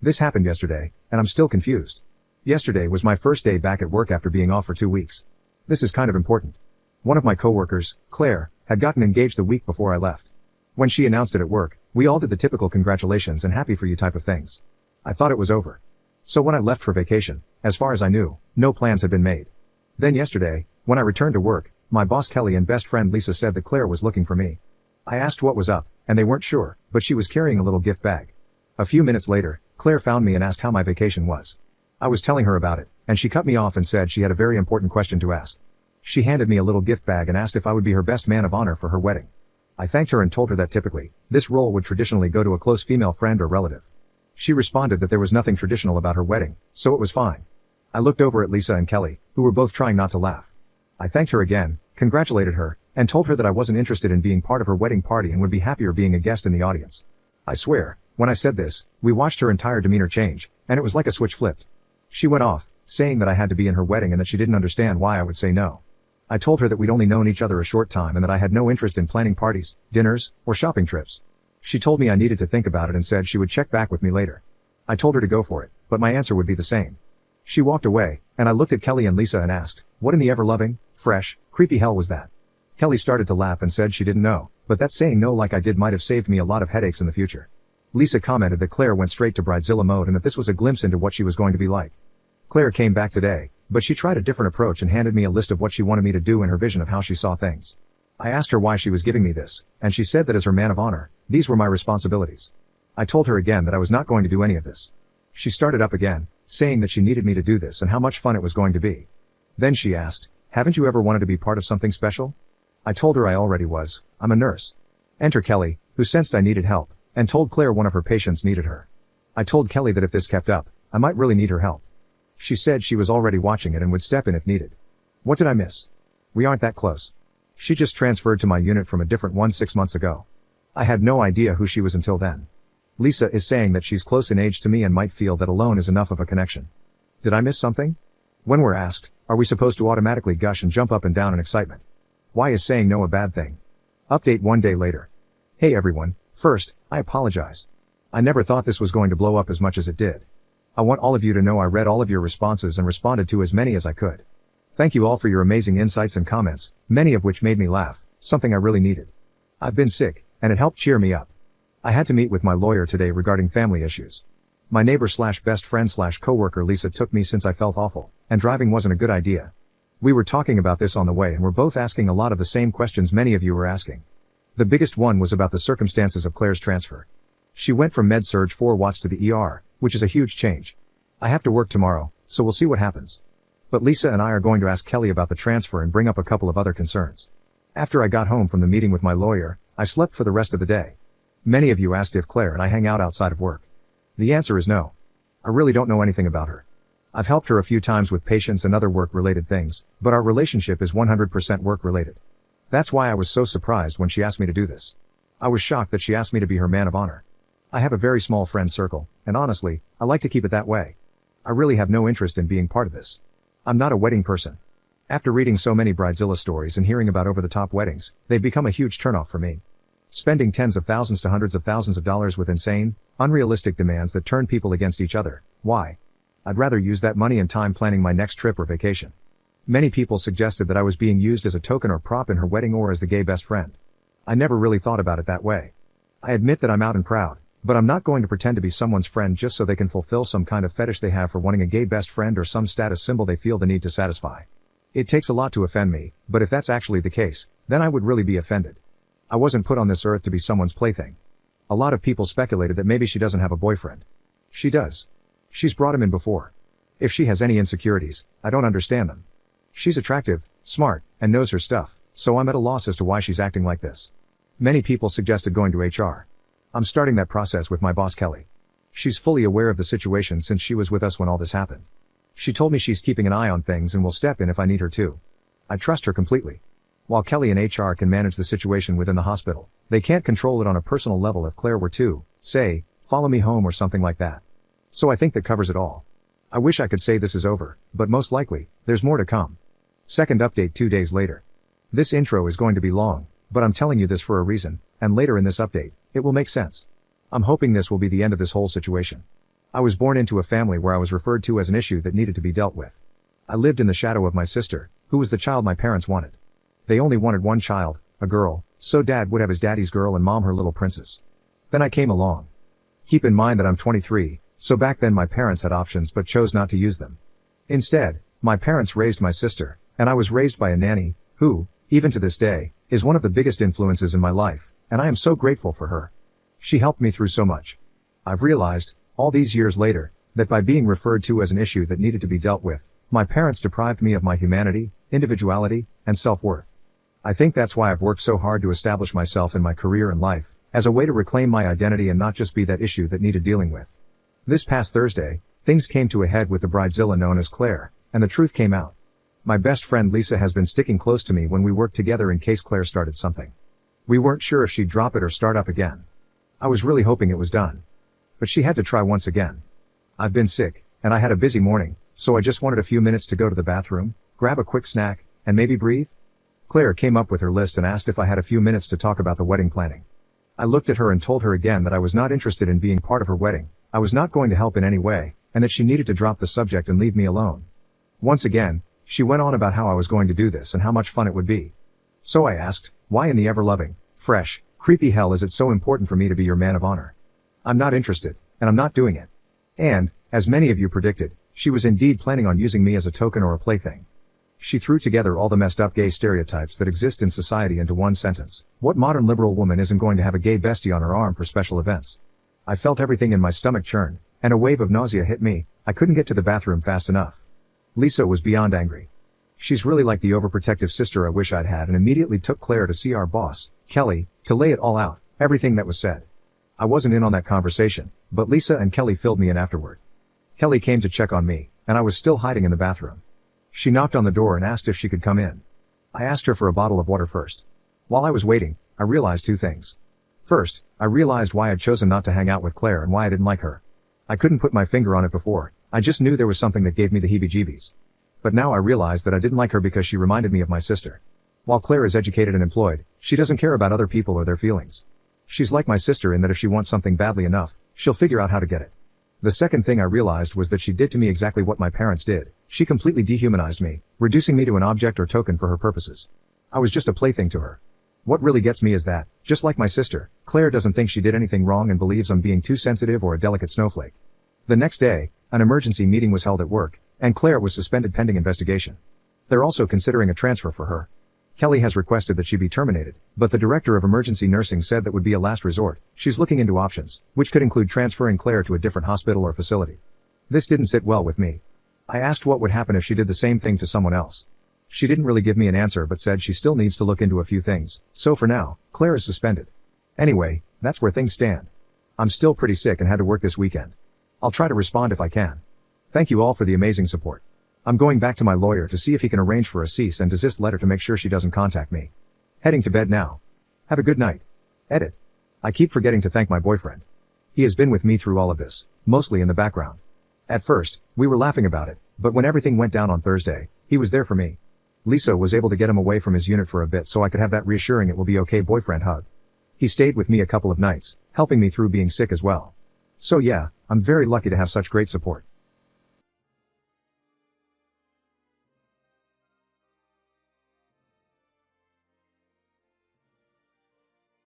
This happened yesterday, and I'm still confused. Yesterday was my first day back at work after being off for 2 weeks. This is kind of important. One of my coworkers, Claire, had gotten engaged the week before I left. When she announced it at work, we all did the typical congratulations and happy for you type of things. I thought it was over. So when I left for vacation, as far as I knew, no plans had been made. Then yesterday, when I returned to work, my boss Kelly and best friend Lisa said that Claire was looking for me. I asked what was up, and they weren't sure, but she was carrying a little gift bag. A few minutes later, Claire found me and asked how my vacation was. I was telling her about it, and she cut me off and said she had a very important question to ask. She handed me a little gift bag and asked if I would be her best man of honor for her wedding. I thanked her and told her that typically, this role would traditionally go to a close female friend or relative. She responded that there was nothing traditional about her wedding, so it was fine. I looked over at Lisa and Kelly, who were both trying not to laugh. I thanked her again, congratulated her, and told her that I wasn't interested in being part of her wedding party and would be happier being a guest in the audience. I swear, when I said this, we watched her entire demeanor change, and it was like a switch flipped. She went off, saying that I had to be in her wedding and that she didn't understand why I would say no. I told her that we'd only known each other a short time and that I had no interest in planning parties, dinners, or shopping trips. She told me I needed to think about it and said she would check back with me later. I told her to go for it, but my answer would be the same. She walked away, and I looked at Kelly and Lisa and asked, what in the ever-loving, fresh, creepy hell was that? Kelly started to laugh and said she didn't know, but that saying no like I did might have saved me a lot of headaches in the future. Lisa commented that Claire went straight to bridezilla mode and that this was a glimpse into what she was going to be like. Claire came back today, but she tried a different approach and handed me a list of what she wanted me to do in her vision of how she saw things. I asked her why she was giving me this, and she said that as her man of honor, these were my responsibilities. I told her again that I was not going to do any of this. She started up again, saying that she needed me to do this and how much fun it was going to be. Then she asked, haven't you ever wanted to be part of something special? I told her I already was. I'm a nurse. Enter Kelly, who sensed I needed help, and told Claire one of her patients needed her. I told Kelly that if this kept up, I might really need her help. She said she was already watching it and would step in if needed. What did I miss? We aren't that close. She just transferred to my unit from a different one 6 months ago. I had no idea who she was until then. Lisa is saying that she's close in age to me and might feel that alone is enough of a connection. Did I miss something? When we're asked, are we supposed to automatically gush and jump up and down in excitement? Why is saying no a bad thing? Update 1 day later. Hey everyone, first, I apologize. I never thought this was going to blow up as much as it did. I want all of you to know I read all of your responses and responded to as many as I could. Thank you all for your amazing insights and comments, many of which made me laugh, something I really needed. I've been sick, and it helped cheer me up. I had to meet with my lawyer today regarding family issues. My neighbor / best friend / coworker Lisa took me since I felt awful, and driving wasn't a good idea. We were talking about this on the way and were both asking a lot of the same questions many of you were asking. The biggest one was about the circumstances of Claire's transfer. She went from med-surg 4 watts to the ER, which is a huge change. I have to work tomorrow, so we'll see what happens. But Lisa and I are going to ask Kelly about the transfer and bring up a couple of other concerns. After I got home from the meeting with my lawyer, I slept for the rest of the day. Many of you asked if Claire and I hang out outside of work. The answer is no. I really don't know anything about her. I've helped her a few times with patients and other work-related things, but our relationship is 100% work-related. That's why I was so surprised when she asked me to do this. I was shocked that she asked me to be her man of honor. I have a very small friend circle, and honestly, I like to keep it that way. I really have no interest in being part of this. I'm not a wedding person. After reading so many bridezilla stories and hearing about over-the-top weddings, they've become a huge turnoff for me. Spending tens of thousands to hundreds of thousands of dollars with insane, unrealistic demands that turn people against each other. Why? I'd rather use that money and time planning my next trip or vacation. Many people suggested that I was being used as a token or prop in her wedding or as the gay best friend. I never really thought about it that way. I admit that I'm out and proud, but I'm not going to pretend to be someone's friend just so they can fulfill some kind of fetish they have for wanting a gay best friend or some status symbol they feel the need to satisfy. It takes a lot to offend me, but if that's actually the case, then I would really be offended. I wasn't put on this earth to be someone's plaything. A lot of people speculated that maybe she doesn't have a boyfriend. She does. She's brought him in before. If she has any insecurities, I don't understand them. She's attractive, smart, and knows her stuff, so I'm at a loss as to why she's acting like this. Many people suggested going to HR. I'm starting that process with my boss Kelly. She's fully aware of the situation since she was with us when all this happened. She told me she's keeping an eye on things and will step in if I need her to. I trust her completely. While Kelly and HR can manage the situation within the hospital, they can't control it on a personal level if Claire were to, say, follow me home or something like that. So I think that covers it all. I wish I could say this is over, but most likely, there's more to come. Second update 2 days later. This intro is going to be long, but I'm telling you this for a reason, and later in this update, it will make sense. I'm hoping this will be the end of this whole situation. I was born into a family where I was referred to as an issue that needed to be dealt with. I lived in the shadow of my sister, who was the child my parents wanted. They only wanted one child, a girl, so dad would have his daddy's girl and mom her little princess. Then I came along. Keep in mind that I'm 23, so back then my parents had options but chose not to use them. Instead, my parents raised my sister, and I was raised by a nanny, who, even to this day, is one of the biggest influences in my life, and I am so grateful for her. She helped me through so much. I've realized, all these years later, that by being referred to as an issue that needed to be dealt with, my parents deprived me of my humanity, individuality, and self-worth. I think that's why I've worked so hard to establish myself in my career and life, as a way to reclaim my identity and not just be that issue that needed dealing with. This past Thursday, things came to a head with the bridezilla known as Claire, and the truth came out. My best friend Lisa has been sticking close to me when we worked together in case Claire started something. We weren't sure if she'd drop it or start up again. I was really hoping it was done. But she had to try once again. I've been sick, and I had a busy morning, so I just wanted a few minutes to go to the bathroom, grab a quick snack, and maybe breathe. Claire came up with her list and asked if I had a few minutes to talk about the wedding planning. I looked at her and told her again that I was not interested in being part of her wedding, I was not going to help in any way, and that she needed to drop the subject and leave me alone. Once again, she went on about how I was going to do this and how much fun it would be. So I asked, why in the ever-loving, fresh, creepy hell is it so important for me to be your man of honor? I'm not interested, and I'm not doing it. And, as many of you predicted, she was indeed planning on using me as a token or a plaything. She threw together all the messed up gay stereotypes that exist in society into one sentence. What modern liberal woman isn't going to have a gay bestie on her arm for special events? I felt everything in my stomach churn, and a wave of nausea hit me. I couldn't get to the bathroom fast enough. Lisa was beyond angry. She's really like the overprotective sister I wish I'd had, and immediately took Claire to see our boss, Kelly, to lay it all out, everything that was said. I wasn't in on that conversation, but Lisa and Kelly filled me in afterward. Kelly came to check on me, and I was still hiding in the bathroom. She knocked on the door and asked if she could come in. I asked her for a bottle of water first. While I was waiting, I realized two things. First, I realized why I'd chosen not to hang out with Claire and why I didn't like her. I couldn't put my finger on it before, I just knew there was something that gave me the heebie-jeebies. But now I realized that I didn't like her because she reminded me of my sister. While Claire is educated and employed, she doesn't care about other people or their feelings. She's like my sister in that if she wants something badly enough, she'll figure out how to get it. The second thing I realized was that she did to me exactly what my parents did. She completely dehumanized me, reducing me to an object or token for her purposes. I was just a plaything to her. What really gets me is that, just like my sister, Claire doesn't think she did anything wrong and believes I'm being too sensitive or a delicate snowflake. The next day, an emergency meeting was held at work, and Claire was suspended pending investigation. They're also considering a transfer for her. Kelly has requested that she be terminated, but the director of emergency nursing said that would be a last resort. She's looking into options, which could include transferring Claire to a different hospital or facility. This didn't sit well with me. I asked what would happen if she did the same thing to someone else. She didn't really give me an answer but said she still needs to look into a few things, so for now, Claire is suspended. Anyway, that's where things stand. I'm still pretty sick and had to work this weekend. I'll try to respond if I can. Thank you all for the amazing support. I'm going back to my lawyer to see if he can arrange for a cease and desist letter to make sure she doesn't contact me. Heading to bed now. Have a good night. Edit. I keep forgetting to thank my boyfriend. He has been with me through all of this, mostly in the background. At first, we were laughing about it, but when everything went down on Thursday, he was there for me. Lisa was able to get him away from his unit for a bit so I could have that reassuring it will be okay boyfriend hug. He stayed with me a couple of nights, helping me through being sick as well. So yeah, I'm very lucky to have such great support.